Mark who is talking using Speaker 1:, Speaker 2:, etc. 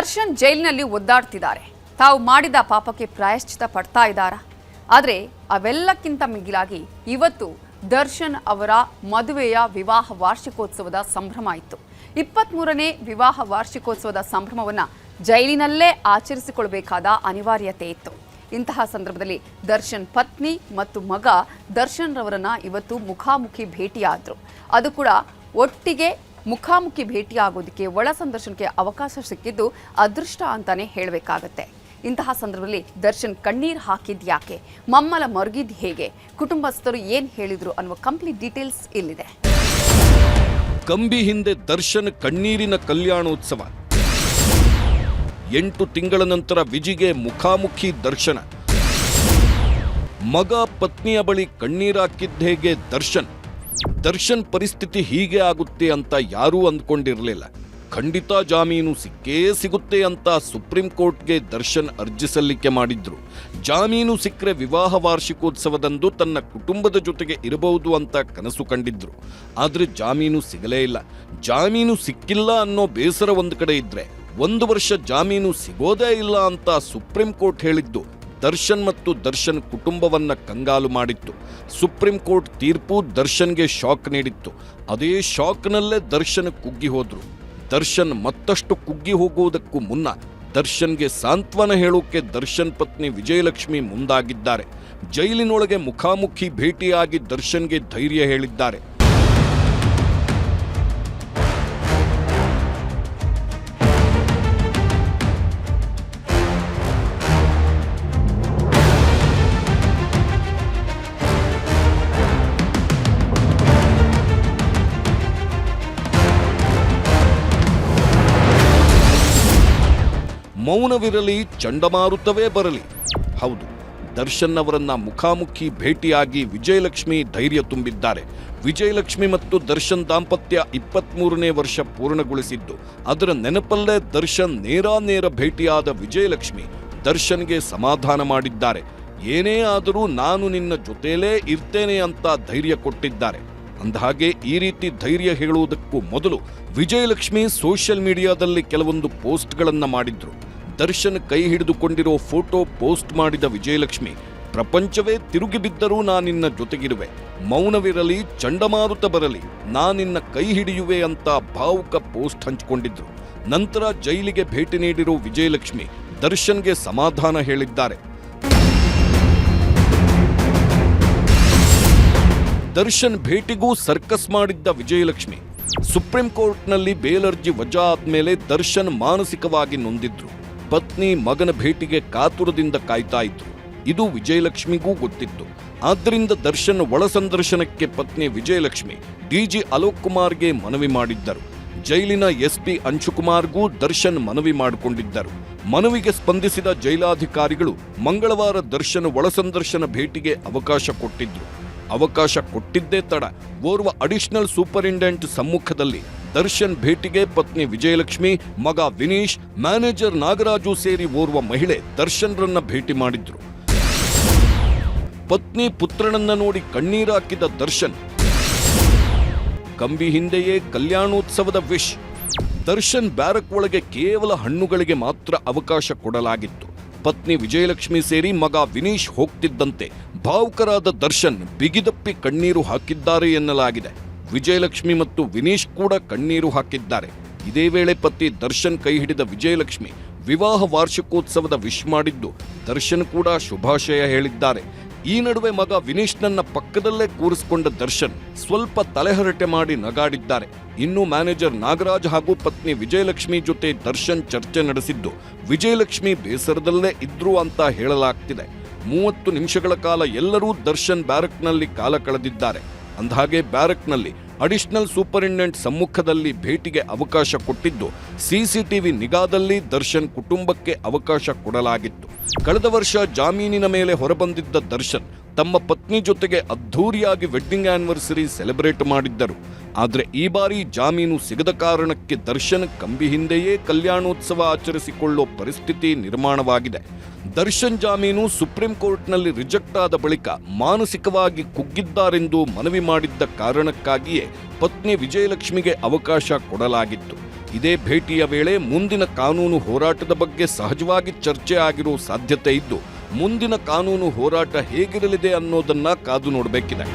Speaker 1: ದರ್ಶನ್ ಜೈಲಿನಲ್ಲಿ ಒದ್ದಾಡ್ತಿದ್ದಾರೆ. ತಾವು ಮಾಡಿದ ಪಾಪಕ್ಕೆ ಪ್ರಾಯಶ್ಚಿತ ಪಡ್ತಾ ಇದ್ದಾರಾ? ಆದರೆ ಅವೆಲ್ಲಕ್ಕಿಂತ ಮಿಗಿಲಾಗಿ ಇವತ್ತು ದರ್ಶನ್ ಅವರ ಮದುವೆಯ ವಿವಾಹ ವಾರ್ಷಿಕೋತ್ಸವದ ಸಂಭ್ರಮ ಇತ್ತು. 23ನೇ ವಿವಾಹ ವಾರ್ಷಿಕೋತ್ಸವದ ಸಂಭ್ರಮವನ್ನು ಜೈಲಿನಲ್ಲೇ ಆಚರಿಸಿಕೊಳ್ಳಬೇಕಾದ ಅನಿವಾರ್ಯತೆ ಇತ್ತು. ಇಂತಹ ಸಂದರ್ಭದಲ್ಲಿ ದರ್ಶನ್ ಪತ್ನಿ ಮತ್ತು ಮಗ ದರ್ಶನ್ ರವರನ್ನ ಇವತ್ತು ಮುಖಾಮುಖಿ ಭೇಟಿಯಾದರು. ಅದು ಕೂಡ ಒಟ್ಟಿಗೆ ಮುಖಾಮುಖಿ ಭೇಟಿಯಾಗೋದಕ್ಕೆ ಒಳ ಸಂದರ್ಶನಕ್ಕೆ ಅವಕಾಶ ಸಿಕ್ಕಿದ್ದು ಅದೃಷ್ಟ ಅಂತಾನೆ ಹೇಳಬೇಕಾಗತ್ತೆ. ಇಂತಹ ಸಂದರ್ಭದಲ್ಲಿ ದರ್ಶನ್ ಕಣ್ಣೀರು ಹಾಕಿದ್ಯಾಕೆ, ಮಮ್ಮಲ ಮರುಗಿದ್ ಹೇಗೆ, ಕುಟುಂಬಸ್ಥರು ಏನ್ ಹೇಳಿದ್ರು ಅನ್ನುವ ಕಂಪ್ಲೀಟ್ ಡೀಟೇಲ್ಸ್ ಇಲ್ಲಿದೆ.
Speaker 2: ಕಂಬಿ ಹಿಂದೆ ದರ್ಶನ್ ಕಣ್ಣೀರಿನ ಕಲ್ಯಾಣೋತ್ಸವ. 8 ತಿಂಗಳ ನಂತರ ವಿಜಿಗೆ ಮುಖಾಮುಖಿ ದರ್ಶನ. ಮಗ ಪತ್ನಿಯ ಬಳಿ ಕಣ್ಣೀರಾಕಿದ್ದೇಗೆ ದರ್ಶನ್ ಪರಿಸ್ಥಿತಿ ಹೀಗೆ ಆಗುತ್ತೆ ಅಂತ ಯಾರೂ ಅಂದ್ಕೊಂಡಿರಲಿಲ್ಲ. ಖಂಡಿತ ಜಾಮೀನು ಸಿಕ್ಕೇ ಸಿಗುತ್ತೆ ಅಂತ ಸುಪ್ರೀಂ ಕೋರ್ಟ್ಗೆ ದರ್ಶನ್ ಅರ್ಜಿ ಸಲ್ಲಿಕೆ ಮಾಡಿದ್ರು. ಜಾಮೀನು ಸಿಕ್ಕರೆ ವಿವಾಹ ವಾರ್ಷಿಕೋತ್ಸವದಂದು ತನ್ನ ಕುಟುಂಬದ ಜೊತೆಗೆ ಇರಬಹುದು ಅಂತ ಕನಸು ಕಂಡಿದ್ರು. ಆದ್ರೆ ಜಾಮೀನು ಸಿಗಲೇ ಇಲ್ಲ. ಜಾಮೀನು ಸಿಕ್ಕಿಲ್ಲ ಅನ್ನೋ ಬೇಸರ ಒಂದು ಕಡೆ ಇದ್ರೆ, 1 ವರ್ಷ ಜಾಮೀನು ಸಿಗೋದೇ ಇಲ್ಲ ಅಂತ ಸುಪ್ರೀಂ ಕೋರ್ಟ್ ಹೇಳಿದ್ದು ದರ್ಶನ್ ಮತ್ತು ದರ್ಶನ್ ಕುಟುಂಬವನ್ನ ಕಂಗಾಲು ಮಾಡಿತ್ತು. ಸುಪ್ರೀಂ ಕೋರ್ಟ್ ತೀರ್ಪು ದರ್ಶನ್ಗೆ ಶಾಕ್ ನೀಡಿತ್ತು. ಅದೇ ಶಾಕ್ನಲ್ಲೇ ದರ್ಶನ್ ಕುಗ್ಗಿ ಹೋದ್ರು. ದರ್ಶನ್ ಮತ್ತಷ್ಟು ಕುಗ್ಗಿ ಹೋಗುವುದಕ್ಕೂ ಮುನ್ನ ದರ್ಶನ್ಗೆ ಸಾಂತ್ವನ ಹೇಳೋಕೆ ದರ್ಶನ್ ಪತ್ನಿ ವಿಜಯಲಕ್ಷ್ಮಿ ಮುಂದಾಗಿದ್ದಾರೆ. ಜೈಲಿನೊಳಗೆ ಮುಖಾಮುಖಿ ಭೇಟಿಯಾಗಿ ದರ್ಶನ್ಗೆ ಧೈರ್ಯ ಹೇಳಿದ್ದಾರೆ. ಮೌನವಿರಲಿ, ಚಂಡಮಾರುತವೇ ಬರಲಿ. ಹೌದು, ದರ್ಶನ್ ಅವರನ್ನ ಮುಖಾಮುಖಿ ಭೇಟಿಯಾಗಿ ವಿಜಯಲಕ್ಷ್ಮಿ ಧೈರ್ಯ ತುಂಬಿದ್ದಾರೆ. ವಿಜಯಲಕ್ಷ್ಮಿ ಮತ್ತು ದರ್ಶನ್ ದಾಂಪತ್ಯ 23ನೇ ವರ್ಷ ಪೂರ್ಣಗೊಳಿಸಿದ್ದು, ಅದರ ನೆನಪಲ್ಲೇ ದರ್ಶನ್ ನೇರ ಭೇಟಿಯಾದ ವಿಜಯಲಕ್ಷ್ಮಿ ದರ್ಶನ್ಗೆ ಸಮಾಧಾನ ಮಾಡಿದ್ದಾರೆ. ಏನೇ ಆದರೂ ನಾನು ನಿನ್ನ ಜೊತೆಲೇ ಇರ್ತೇನೆ ಅಂತ ಧೈರ್ಯ ಕೊಟ್ಟಿದ್ದಾರೆ. ಅಂದಹಾಗೆ ಈ ರೀತಿ ಧೈರ್ಯ ಹೇಳುವುದಕ್ಕೂ ಮೊದಲು ವಿಜಯಲಕ್ಷ್ಮಿ ಸೋಷಿಯಲ್ ಮೀಡಿಯಾದಲ್ಲಿ ಕೆಲವೊಂದು ಪೋಸ್ಟ್ಗಳನ್ನ ಮಾಡಿದ್ರು. ದರ್ಶನ್ ಕೈ ಹಿಡಿದುಕೊಂಡಿರೋ ಫೋಟೋ ಪೋಸ್ಟ್ ಮಾಡಿದ ವಿಜಯಲಕ್ಷ್ಮಿ, ಪ್ರಪಂಚವೇ ತಿರುಗಿ ಬಿದ್ದರೂ ನಾನಿನ್ನ ಜೊತೆಗಿರುವೆ, ಮೌನವಿರಲಿ, ಚಂಡಮಾರುತ ಬರಲಿ, ನಾನಿನ್ನ ಕೈ ಹಿಡಿಯುವೆ ಅಂತ ಭಾವುಕ ಪೋಸ್ಟ್ ಹಂಚಿಕೊಂಡಿದ್ರು. ನಂತರ ಜೈಲಿಗೆ ಭೇಟಿ ನೀಡಿರೋ ವಿಜಯಲಕ್ಷ್ಮಿ ದರ್ಶನ್ಗೆ ಸಮಾಧಾನ ಹೇಳಿದ್ದಾರೆ. ದರ್ಶನ್ ಭೇಟಿಗೂ ಸರ್ಕಸ್ ಮಾಡಿದ್ದ ವಿಜಯಲಕ್ಷ್ಮಿ ಸುಪ್ರೀಂ ಕೋರ್ಟ್ನಲ್ಲಿ ಬೇಲ್ ಅರ್ಜಿ ವಜಾ ಆದ್ಮೇಲೆ ದರ್ಶನ್ ಮಾನಸಿಕವಾಗಿ ನೊಂದಿದ್ರು. ಪತ್ನಿ ಮಗನ ಭೇಟಿಗೆ ಕಾತುರದಿಂದ ಕಾಯ್ತಾ ಇದ್ರು. ಇದು ವಿಜಯಲಕ್ಷ್ಮಿಗೂ ಗೊತ್ತಿತ್ತು. ಆದ್ದರಿಂದ ದರ್ಶನ್ ಒಳ ಸಂದರ್ಶನಕ್ಕೆ ಪತ್ನಿ ವಿಜಯಲಕ್ಷ್ಮಿ ಡಿಜಿ ಅಲೋಕ್ ಕುಮಾರ್ಗೆ ಮನವಿ ಮಾಡಿದ್ದರು. ಜೈಲಿನ ಎಸ್ಪಿ ಅಂಶುಕುಮಾರ್ಗೂ ದರ್ಶನ್ ಮನವಿ ಮಾಡಿಕೊಂಡಿದ್ದರು. ಮನವಿಗೆ ಸ್ಪಂದಿಸಿದ ಜೈಲಾಧಿಕಾರಿಗಳು ಮಂಗಳವಾರ ದರ್ಶನ್ ಒಳ ಸಂದರ್ಶನ ಭೇಟಿಗೆ ಅವಕಾಶ ಕೊಟ್ಟಿದ್ರು. ಅವಕಾಶ ಕೊಟ್ಟಿದ್ದೇ ತಡ, ಓರ್ವ ಅಡಿಷನಲ್ ಸೂಪರಿಂಟೆಂಡೆಂಟ್ ಸಮ್ಮುಖದಲ್ಲಿ ದರ್ಶನ್ ಭೇಟಿಗೆ ಪತ್ನಿ ವಿಜಯಲಕ್ಷ್ಮಿ, ಮಗ ವಿನೀಶ್, ಮ್ಯಾನೇಜರ್ ನಾಗರಾಜು ಸೇರಿ ಓರ್ವ ಮಹಿಳೆ ದರ್ಶನ್ರನ್ನ ಭೇಟಿ ಮಾಡಿದ್ರು. ಪತ್ನಿ ಪುತ್ರನನ್ನ ನೋಡಿ ಕಣ್ಣೀರಾಕಿದ ದರ್ಶನ್, ಕಂಬಿ ಹಿಂದೆಯೇ ಕಲ್ಯಾಣೋತ್ಸವದ ವಿಶ್. ದರ್ಶನ್ ಬ್ಯಾರಕ್ ಒಳಗೆ ಕೇವಲ ಹಣ್ಣುಗಳಿಗೆ ಮಾತ್ರ ಅವಕಾಶ ಕೊಡಲಾಗಿತ್ತು. ಪತ್ನಿ ವಿಜಯಲಕ್ಷ್ಮಿ ಸೇರಿ ಮಗ ವಿನೀಶ್ ಹೋಗ್ತಿದ್ದಂತೆ ಭಾವುಕರಾದ ದರ್ಶನ್ ಬಿಗಿದಪ್ಪಿ ಕಣ್ಣೀರು ಹಾಕಿದ್ದಾರೆ ಎನ್ನಲಾಗಿದೆ. ವಿಜಯಲಕ್ಷ್ಮಿ ಮತ್ತು ವಿನೀಶ್ ಕೂಡ ಕಣ್ಣೀರು ಹಾಕಿದ್ದಾರೆ. ಇದೇ ವೇಳೆ ಪತಿ ದರ್ಶನ್ ಕೈ ಹಿಡಿದ ವಿಜಯಲಕ್ಷ್ಮಿ ವಿವಾಹ ವಾರ್ಷಿಕೋತ್ಸವದ ವಿಶ್ ಮಾಡಿದ್ದು, ದರ್ಶನ್ ಕೂಡ ಶುಭಾಶಯ ಹೇಳಿದ್ದಾರೆ. ಈ ನಡುವೆ ಮಗ ವಿನೀಶ್ನನ್ನ ಪಕ್ಕದಲ್ಲೇ ಕೂರಿಸಿಕೊಂಡ ದರ್ಶನ್ ಸ್ವಲ್ಪ ತಲೆಹರಟೆ ಮಾಡಿ ನಗಾಡಿದ್ದಾರೆ. ಇನ್ನು ಮ್ಯಾನೇಜರ್ ನಾಗರಾಜ್ ಹಾಗೂ ಪತ್ನಿ ವಿಜಯಲಕ್ಷ್ಮಿ ಜೊತೆ ದರ್ಶನ್ ಚರ್ಚೆ ನಡೆಸಿದ್ದು, ವಿಜಯಲಕ್ಷ್ಮಿ ಬೇಸರದಲ್ಲೇ ಇದ್ರು ಅಂತ ಹೇಳಲಾಗ್ತಿದೆ. 30 ನಿಮಿಷಗಳ ಕಾಲ ಎಲ್ಲರೂ ದರ್ಶನ್ ಬ್ಯಾರಕ್ನಲ್ಲಿ ಕಾಲ ಕಳೆದಿದ್ದಾರೆ. ಅಂದಹಾಗೆ ಬ್ಯಾರಕ್ನಲ್ಲಿ ಅಡಿಷನಲ್ ಸೂಪರಿಂಟೆಂಡೆಂಟ್ ಸಮ್ಮುಖದಲ್ಲಿ ಭೇಟಿಗೆ ಅವಕಾಶ ಕೊಟ್ಟಿದ್ದು, ಸಿಸಿಟಿವಿ ನಿಗಾದಲ್ಲಿ ದರ್ಶನ್ ಕುಟುಂಬಕ್ಕೆ ಅವಕಾಶ ಕೊಡಲಾಗಿತ್ತು. ಕಳೆದ ವರ್ಷ ಜಾಮೀನಿನ ಮೇಲೆ ಹೊರಬಂದಿದ್ದ ದರ್ಶನ್ ತಮ್ಮ ಪತ್ನಿ ಜೊತೆಗೆ ಅದ್ಧೂರಿಯಾಗಿ ವೆಡ್ಡಿಂಗ್ ಆನಿವರ್ಸರಿ ಸೆಲೆಬ್ರೇಟ್ ಮಾಡಿದ್ದರು. ಆದರೆ ಈ ಬಾರಿ ಜಾಮೀನು ಸಿಗದ ಕಾರಣಕ್ಕೆ ದರ್ಶನ್ ಕಂಬಿ ಹಿಂದೆಯೇ ಕಲ್ಯಾಣೋತ್ಸವ ಆಚರಿಸಿಕೊಳ್ಳೋ ಪರಿಸ್ಥಿತಿ ನಿರ್ಮಾಣವಾಗಿದೆ. ದರ್ಶನ್ ಜಾಮೀನು ಸುಪ್ರೀಂ ಕೋರ್ಟ್ನಲ್ಲಿ ರಿಜೆಕ್ಟ್ ಆದ ಬಳಿಕ ಮಾನಸಿಕವಾಗಿ ಕುಗ್ಗಿದ್ದಾರೆಂದು ಮನವಿ ಮಾಡಿದ್ದ ಕಾರಣಕ್ಕಾಗಿಯೇ ಪತ್ನಿ ವಿಜಯಲಕ್ಷ್ಮಿಗೆ ಅವಕಾಶ ಕೊಡಲಾಗಿತ್ತು. ಇದೇ ಭೇಟಿಯ ವೇಳೆ ಮುಂದಿನ ಕಾನೂನು ಹೋರಾಟದ ಬಗ್ಗೆ ಸಹಜವಾಗಿ ಚರ್ಚೆ ಆಗಿರೋ ಸಾಧ್ಯತೆ ಇದ್ದು ಮುಂದಿನ ಕಾನೂನು ಹೋರಾಟ ಹೇಗಿರಲಿದೆ ಅನ್ನೋದನ್ನ ಕಾದು ನೋಡಬೇಕಿದೆ.